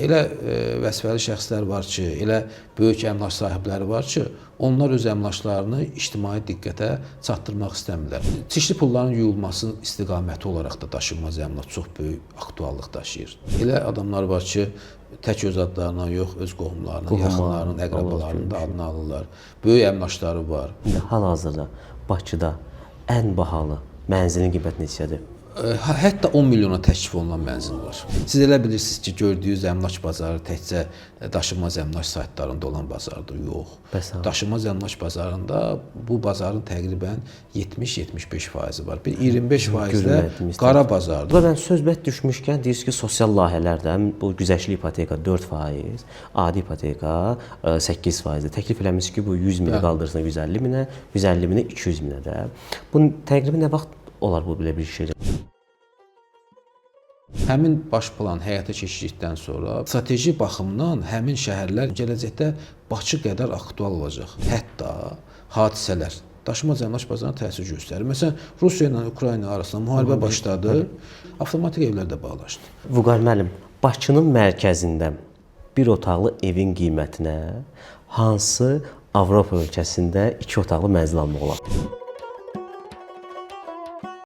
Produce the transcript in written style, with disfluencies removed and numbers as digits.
elə vəzifəli şəxslər var ki, elə böyük əmlak sahibləri var ki, onlar öz əmlaklarını ictimai diqqətə çatdırmaq istəmirlər. Çişli pulların yuyulması istiqaməti olaraq da daşınmaz əmlak çox böyük aktuallıq daşıyır. Elə adamlar var ki, tək öz adlarından yox, öz qohumlarının, yaxınlarının, əqrabalarının da adını alırlar. Böyük əmlakları var. Hal-hazırda Bakıda ən bahalı mənzilin qiyməti neçədir? Hətta 10 milyona təklif olunan mənzil var. Siz elə bilirsiniz ki, gördüyünüz əmlak bazarı təkcə daşınmaz əmlak saytlarında olan bazardır. Yox. Daşınmaz əmlak bazarında bu bazarın təqribən 70-75% var. Bir 25% də qara bazardır. Burada mən söhbət düşmüşkən deyirsiniz ki, sosial layihələrdə bu güzəştli ipoteka 4%, adi ipoteka 8%. Təklif eləmiş ki, bu 100 mini qaldırsın 150 minə, 150 mini 200 minə də. Bu təqribən nə vaxt olar bu belə bir şey? Həmin baş plan həyata keçirdikdən sonra strateji baxımdan həmin şəhərlər gələcəkdə Bakı qədər aktual olacaq. Hətta hadisələr daşınmaz əmlak bazarına təsir göstərir. Məsələn, Rusiya ilə Ukrayna arasında müharibə başladı, avtomatik evlər də bağlaşdı. Vüqar müəllim, Bakının mərkəzində bir otaqlı evin qiymətinə hansı Avropa ölkəsində 2 otaqlı mənzil almaq olar?